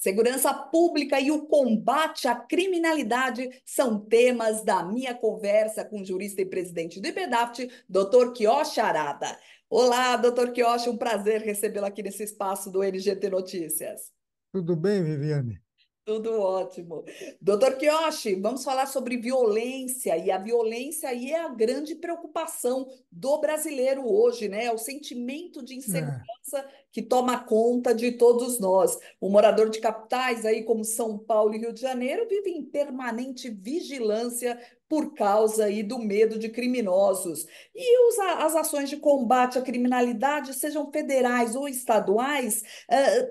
Segurança pública e o combate à criminalidade são temas da minha conversa com o jurista e presidente do IBEDAFT, Dr. Quioche Arada. Olá, Dr. Quioche, um prazer recebê-lo aqui nesse espaço do NGT Notícias. Tudo bem, Viviane? Tudo ótimo. Doutor Kiyoshi, vamos falar sobre violência, e a violência aí é a grande preocupação do brasileiro hoje, né? É o sentimento de É, insegurança que toma conta de todos nós. O morador de capitais aí como São Paulo e Rio de Janeiro vive em permanente vigilância por causa aí do medo de criminosos. E as ações de combate à criminalidade, sejam federais ou estaduais,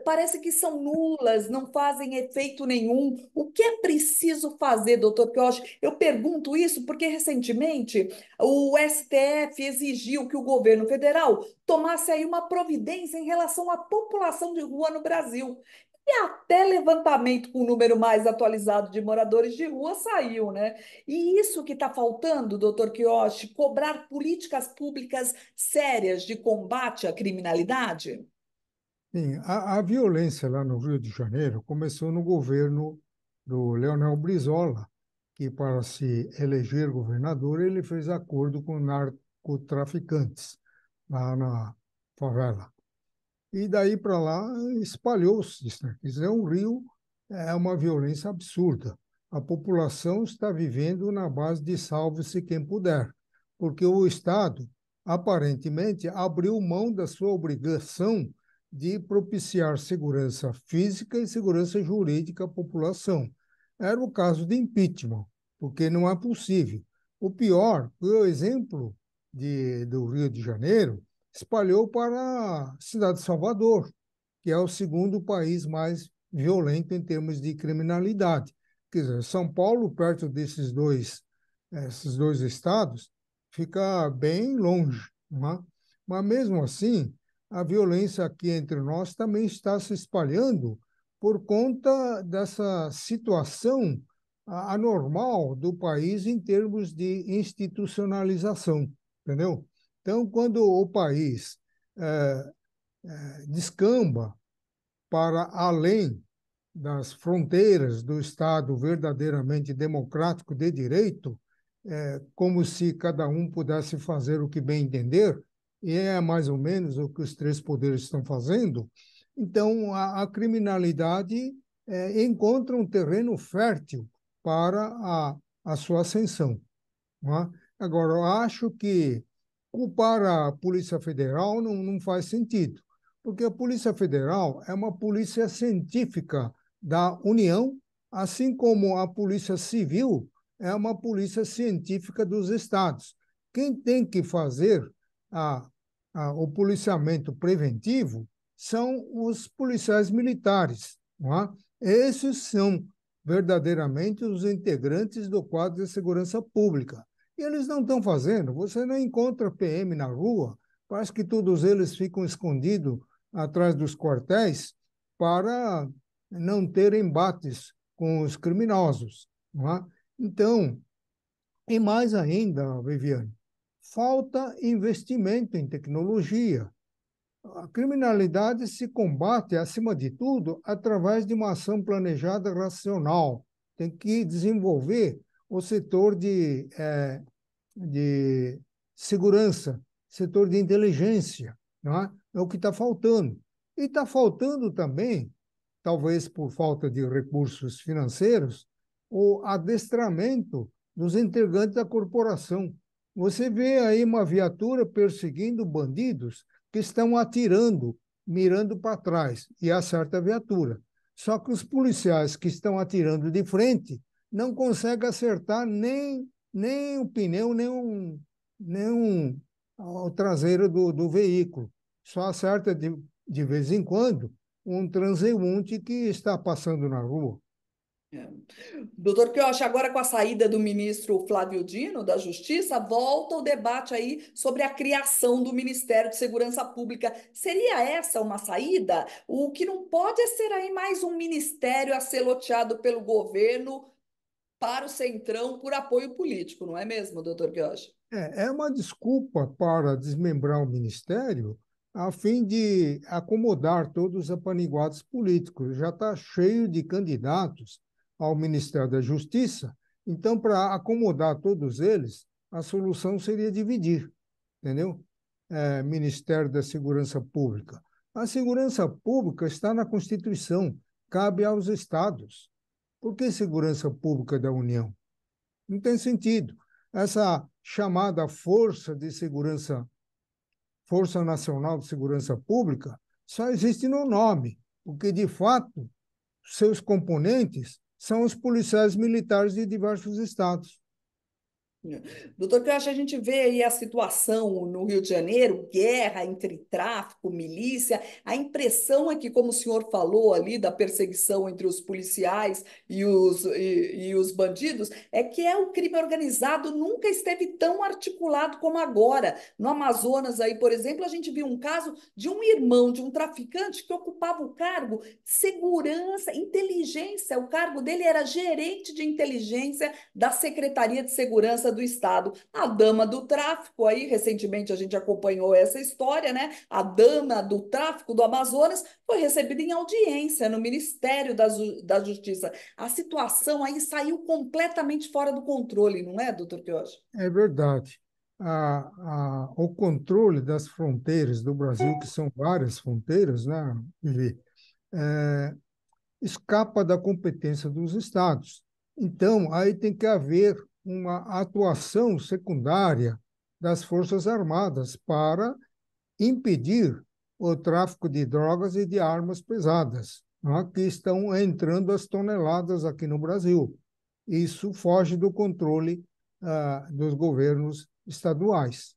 parece que são nulas, não fazem efeito nenhum. O que é preciso fazer, doutor Quioche? Eu pergunto isso porque recentemente o STF exigiu que o governo federal tomasse aí uma providência em relação à população de rua no Brasil. E até levantamento com o número mais atualizado de moradores de rua saiu, né? E isso que está faltando, doutor Quioche, cobrar políticas públicas sérias de combate à criminalidade? sim, a violência lá no Rio de Janeiro começou no governo do Leonel Brizola, que para se eleger governador, ele fez acordo com narcotraficantes lá na favela. E daí para lá espalhou-se isso, né? Isso é um rio, é uma violência absurda. A população está vivendo na base de salve-se quem puder, porque o Estado aparentemente abriu mão da sua obrigação de propiciar segurança física e segurança jurídica à população. Era o caso de impeachment, porque não é possível. O pior foi o exemplo do Rio de Janeiro, espalhou para a cidade de Salvador, que é o segundo país mais violento em termos de criminalidade. Quer dizer, São Paulo, perto esses dois estados, fica bem longe, não é? Mas mesmo assim, a violência aqui entre nós também está se espalhando por conta dessa situação anormal do país em termos de institucionalização, entendeu? Então, quando o país eh, descamba para além das fronteiras do Estado verdadeiramente democrático de direito, como se cada um pudesse fazer o que bem entender, e é mais ou menos o que os três poderes estão fazendo, então a criminalidade encontra um terreno fértil para a sua ascensão. Não é? Agora, eu acho que culpar a Polícia Federal não faz sentido, porque a Polícia Federal é uma polícia científica da União, assim como a Polícia Civil é uma polícia científica dos estados. Quem tem que fazer a, o policiamento preventivo são os policiais militares. Não é? Esses são verdadeiramente os integrantes do quadro de segurança pública. E eles não estão fazendo. Você não encontra PM na rua, parece que todos eles ficam escondidos atrás dos quartéis para não ter embates com os criminosos. Não é? Então, e mais ainda, Viviane, falta investimento em tecnologia. A criminalidade se combate, acima de tudo, através de uma ação planejada racional. Tem que desenvolver o setor de segurança, setor de inteligência, não é? É o que está faltando. E está faltando também, talvez por falta de recursos financeiros, o adestramento dos integrantes da corporação. Você vê aí uma viatura perseguindo bandidos que estão atirando, mirando para trás, e acerta a viatura. Só que os policiais que estão atirando de frente não conseguem acertar nem o pneu, nem o traseiro do veículo. Só acerta de vez em quando um transeunte que está passando na rua. É. Doutor Quioche, agora com a saída do ministro Flávio Dino, da Justiça, volta o debate aí sobre a criação do Ministério de Segurança Pública. Seria essa uma saída? O que não pode é ser aí mais um ministério a ser loteado pelo governo para o Centrão por apoio político, não é mesmo, doutor Quioche? É uma desculpa para desmembrar o ministério, a fim de acomodar todos os apaniguados políticos. Já está cheio de candidatos ao Ministério da Justiça, então, para acomodar todos eles, a solução seria dividir, entendeu? Ministério da Segurança Pública. A segurança pública está na Constituição, cabe aos estados. Por que segurança pública da União? Não tem sentido. Essa chamada Força Nacional de Segurança Pública, só existe no nome, porque, de fato, seus componentes são os policiais militares de diversos estados. Doutor Crash, a gente vê aí a situação no Rio de Janeiro, guerra entre tráfico, milícia. A impressão é que, como o senhor falou ali, da perseguição entre os policiais e os bandidos, é que o crime organizado nunca esteve tão articulado como agora. No Amazonas, aí, por exemplo, a gente viu um caso de um irmão de um traficante que ocupava o cargo de segurança, inteligência. O cargo dele era gerente de inteligência da Secretaria de Segurança do Estado. A dama do tráfico, aí, recentemente a gente acompanhou essa história, né? A dama do tráfico do Amazonas foi recebida em audiência no Ministério da Justiça. A situação aí saiu completamente fora do controle, não é, doutor Quioche? É verdade. O controle das fronteiras do Brasil, que são várias fronteiras, né, Vivi, é, escapa da competência dos estados. Então, aí tem que haver uma atuação secundária das Forças Armadas para impedir o tráfico de drogas e de armas pesadas, né, que estão entrando as toneladas aqui no Brasil. Isso foge do controle dos governos estaduais.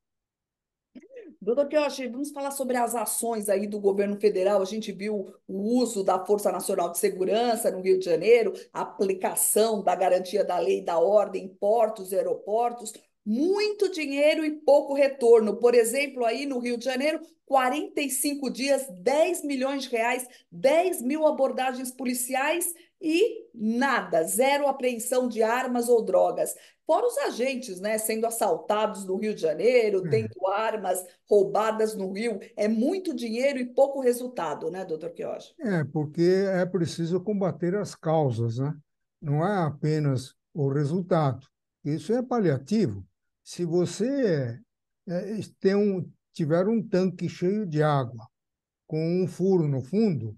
Doutor Quiochi, vamos falar sobre as ações aí do governo federal. A gente viu o uso da Força Nacional de Segurança no Rio de Janeiro, a aplicação da garantia da lei e da ordem em portos e aeroportos, muito dinheiro e pouco retorno. Por exemplo, aí no Rio de Janeiro, 45 dias, 10 milhões de reais, 10 mil abordagens policiais e nada, zero apreensão de armas ou drogas. Fora os agentes, né, sendo assaltados no Rio de Janeiro, É, tendo armas roubadas no Rio, é muito dinheiro e pouco resultado, né, doutor Quioche? porque é preciso combater as causas, né? Não é apenas o resultado. Isso é paliativo. Se você tiver um tanque cheio de água com um furo no fundo,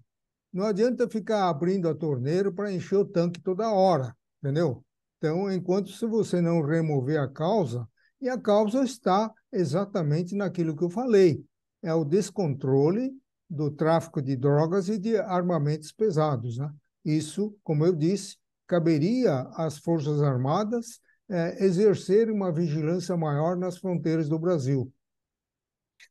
não adianta ficar abrindo a torneira para encher o tanque toda hora, entendeu? Então, enquanto se você não remover a causa, e a causa está exatamente naquilo que eu falei, é o descontrole do tráfico de drogas e de armamentos pesados, né? Isso, como eu disse, caberia às Forças Armadas exercer uma vigilância maior nas fronteiras do Brasil.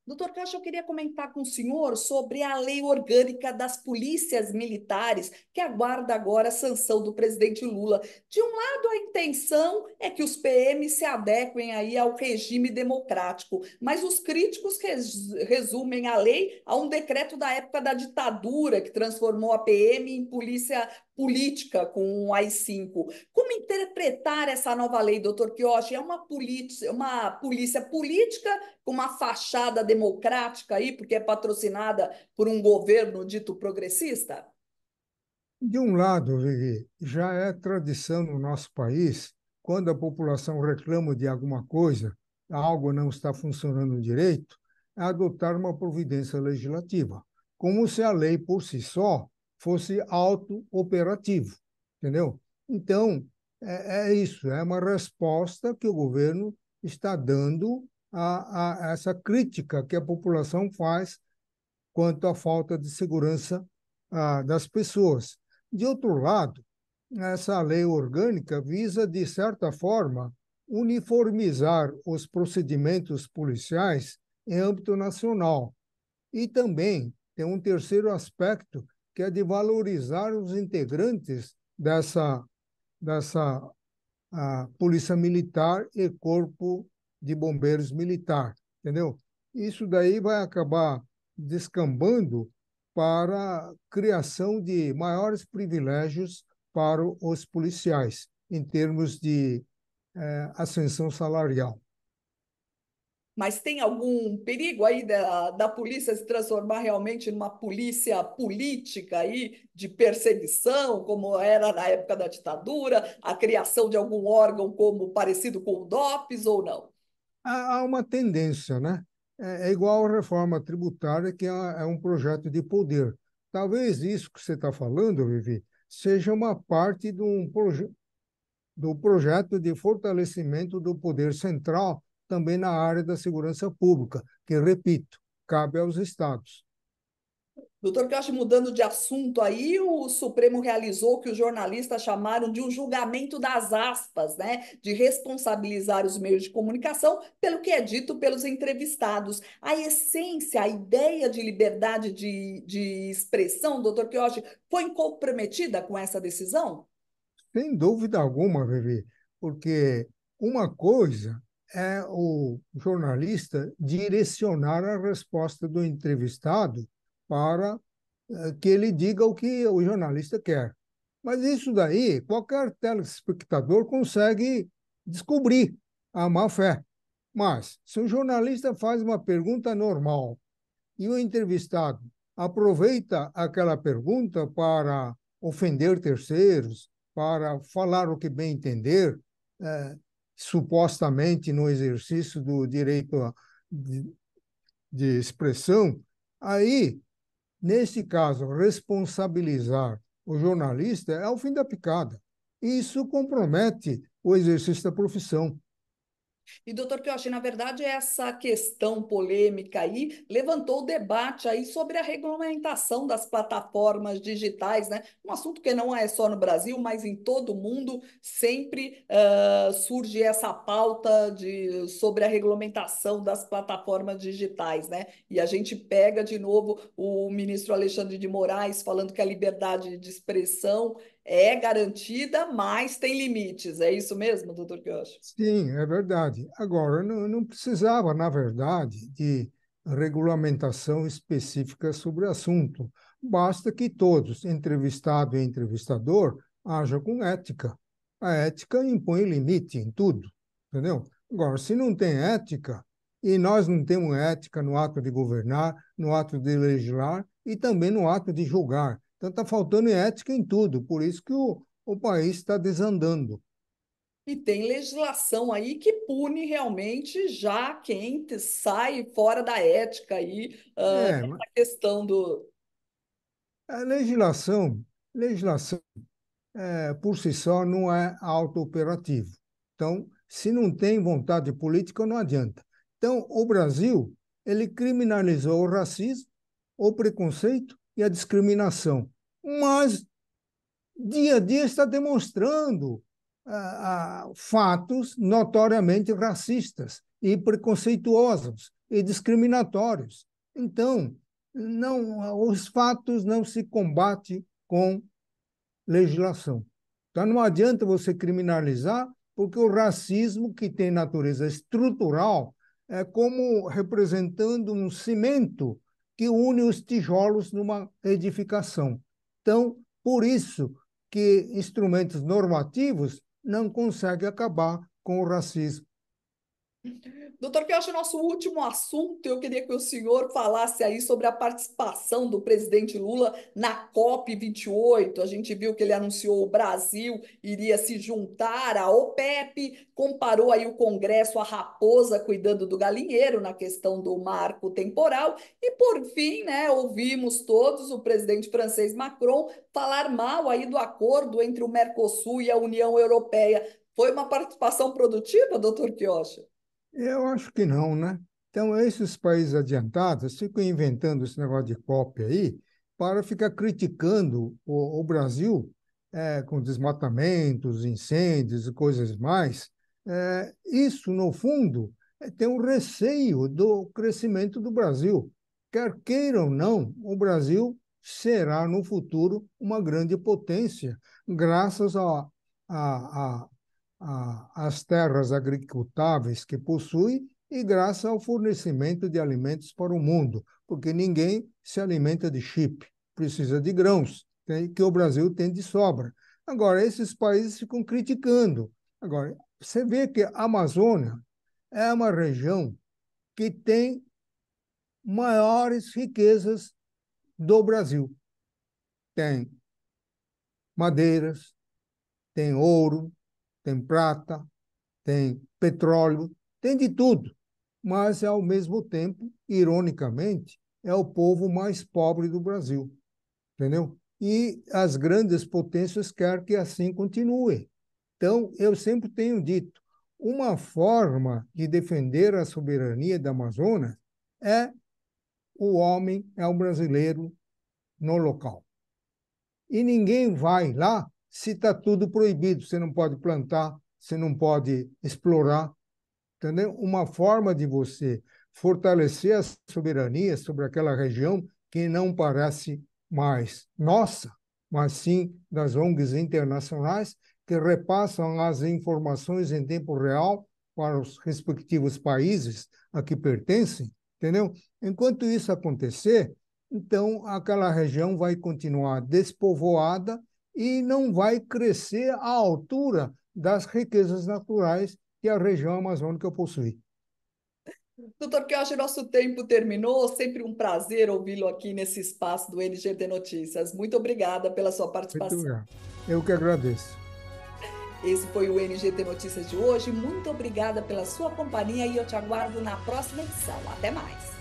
Doutor Caixa, eu queria comentar com o senhor sobre a lei orgânica das polícias militares, que aguarda agora a sanção do presidente Lula. De um lado, a intenção é que os PM se adequem aí ao regime democrático, mas os críticos resumem a lei a um decreto da época da ditadura, que transformou a PM em polícia política com o AI-5. Como interpretar essa nova lei, doutor Quiochi? É uma polícia política com uma fachada democrática aí, porque é patrocinada por um governo dito progressista? De um lado, Vivi, já é tradição no nosso país, quando a população reclama de alguma coisa, algo não está funcionando direito, é adotar uma providência legislativa, como se a lei por si só fosse auto-operativo, entendeu? Então, é isso, é uma resposta que o governo está dando a essa crítica que a população faz quanto à falta de segurança das pessoas. De outro lado, essa lei orgânica visa, de certa forma, uniformizar os procedimentos policiais em âmbito nacional. E também tem um terceiro aspecto, que é de valorizar os integrantes dessa Polícia Militar e Corpo de Bombeiros Militar, entendeu? Isso daí vai acabar descambando para a criação de maiores privilégios para os policiais, em termos de ascensão salarial. Mas tem algum perigo aí da polícia se transformar realmente numa polícia política aí, de perseguição, como era na época da ditadura, a criação de algum órgão como parecido com o DOPS ou não? Há uma tendência, né? É igual a reforma tributária, que é um projeto de poder. Talvez isso que você está falando, Vivi, seja uma parte do projeto de fortalecimento do poder central também na área da segurança pública, que, repito, cabe aos estados. Doutor Cacho, mudando de assunto aí, o Supremo realizou o que os jornalistas chamaram de um julgamento das aspas, né? De responsabilizar os meios de comunicação pelo que é dito pelos entrevistados. A essência, a ideia de liberdade de expressão, doutor Quioche, foi comprometida com essa decisão? Sem dúvida alguma, Vivi, porque uma coisa é o jornalista direcionar a resposta do entrevistado para que ele diga o que o jornalista quer. Mas isso daí, qualquer telespectador consegue descobrir a má-fé. Mas, se o jornalista faz uma pergunta normal e o entrevistado aproveita aquela pergunta para ofender terceiros, para falar o que bem entender, eh, supostamente no exercício do direito de expressão, aí, nesse caso, responsabilizar o jornalista é o fim da picada. Isso compromete o exercício da profissão. E, doutor Kioshi, na verdade, essa questão polêmica aí levantou o debate aí sobre a regulamentação das plataformas digitais, né? Um assunto que não é só no Brasil, mas em todo o mundo sempre surge essa pauta sobre a regulamentação das plataformas digitais, né? E a gente pega de novo o ministro Alexandre de Moraes falando que a liberdade de expressão é garantida, mas tem limites. É isso mesmo, doutor Kioshi? Sim, é verdade. Agora, não precisava, na verdade, de regulamentação específica sobre o assunto. Basta que todos, entrevistado e entrevistador, hajam com ética. A ética impõe limite em tudo, entendeu? Agora, se não tem ética, e nós não temos ética no ato de governar, no ato de legislar e também no ato de julgar. Então, está faltando ética em tudo, por isso que o país está desandando. E tem legislação aí que pune realmente já quem sai fora da ética aí, É, nessa questão do. a legislação por si só não é auto-operativo. Então, se não tem vontade política, não adianta. Então, o Brasil, ele criminalizou o racismo, o preconceito e a discriminação. Mas, dia a dia, está demonstrando fatos notoriamente racistas e preconceituosos e discriminatórios. Então, não, os fatos não se combatem com legislação. Então, não adianta você criminalizar, porque o racismo, que tem natureza estrutural, é como representando um cimento que une os tijolos numa edificação. Então, por isso que instrumentos normativos não conseguem acabar com o racismo. Doutor, que eu acho nosso último assunto, eu queria que o senhor falasse aí sobre a participação do presidente Lula na COP28. A gente viu que ele anunciou o Brasil iria se juntar à OPEP, comparou aí o Congresso à raposa cuidando do galinheiro na questão do marco temporal e, por fim, né, ouvimos todos o presidente francês Macron falar mal aí do acordo entre o Mercosul e a União Europeia. Foi uma participação produtiva, doutor Quiocha? Eu acho que não, né? Então, esses países adiantados ficam inventando esse negócio de cópia aí para ficar criticando o Brasil com desmatamentos, incêndios e coisas mais. Isso, no fundo, tem um receio do crescimento do Brasil. Quer queira ou não, o Brasil será, no futuro, uma grande potência, graças a, as terras agricultáveis que possui e graças ao fornecimento de alimentos para o mundo, porque ninguém se alimenta de chip, precisa de grãos, que o Brasil tem de sobra. Agora, esses países ficam criticando. Agora, você vê que a Amazônia é uma região que tem maiores riquezas do Brasil. Tem madeiras, tem ouro, tem prata, tem petróleo, tem de tudo. Mas, ao mesmo tempo, ironicamente, é o povo mais pobre do Brasil, entendeu? E as grandes potências querem que assim continue. Então, eu sempre tenho dito, uma forma de defender a soberania da Amazônia é o homem, é o brasileiro no local. E ninguém vai lá se está tudo proibido. Você não pode plantar, você não pode explorar, entendeu? Uma forma de você fortalecer a soberania sobre aquela região que não parece mais nossa, mas sim das ONGs internacionais que repassam as informações em tempo real para os respectivos países a que pertencem, entendeu? Enquanto isso acontecer, então aquela região vai continuar despovoada e não vai crescer à altura das riquezas naturais que a região amazônica possui. Doutor Kelch, nosso tempo terminou. Sempre um prazer ouvi-lo aqui nesse espaço do NGT Notícias. Muito obrigada pela sua Muito participação. obrigado. Eu que agradeço. Esse foi o NGT Notícias de hoje. Muito obrigada pela sua companhia e eu te aguardo na próxima edição. Até mais.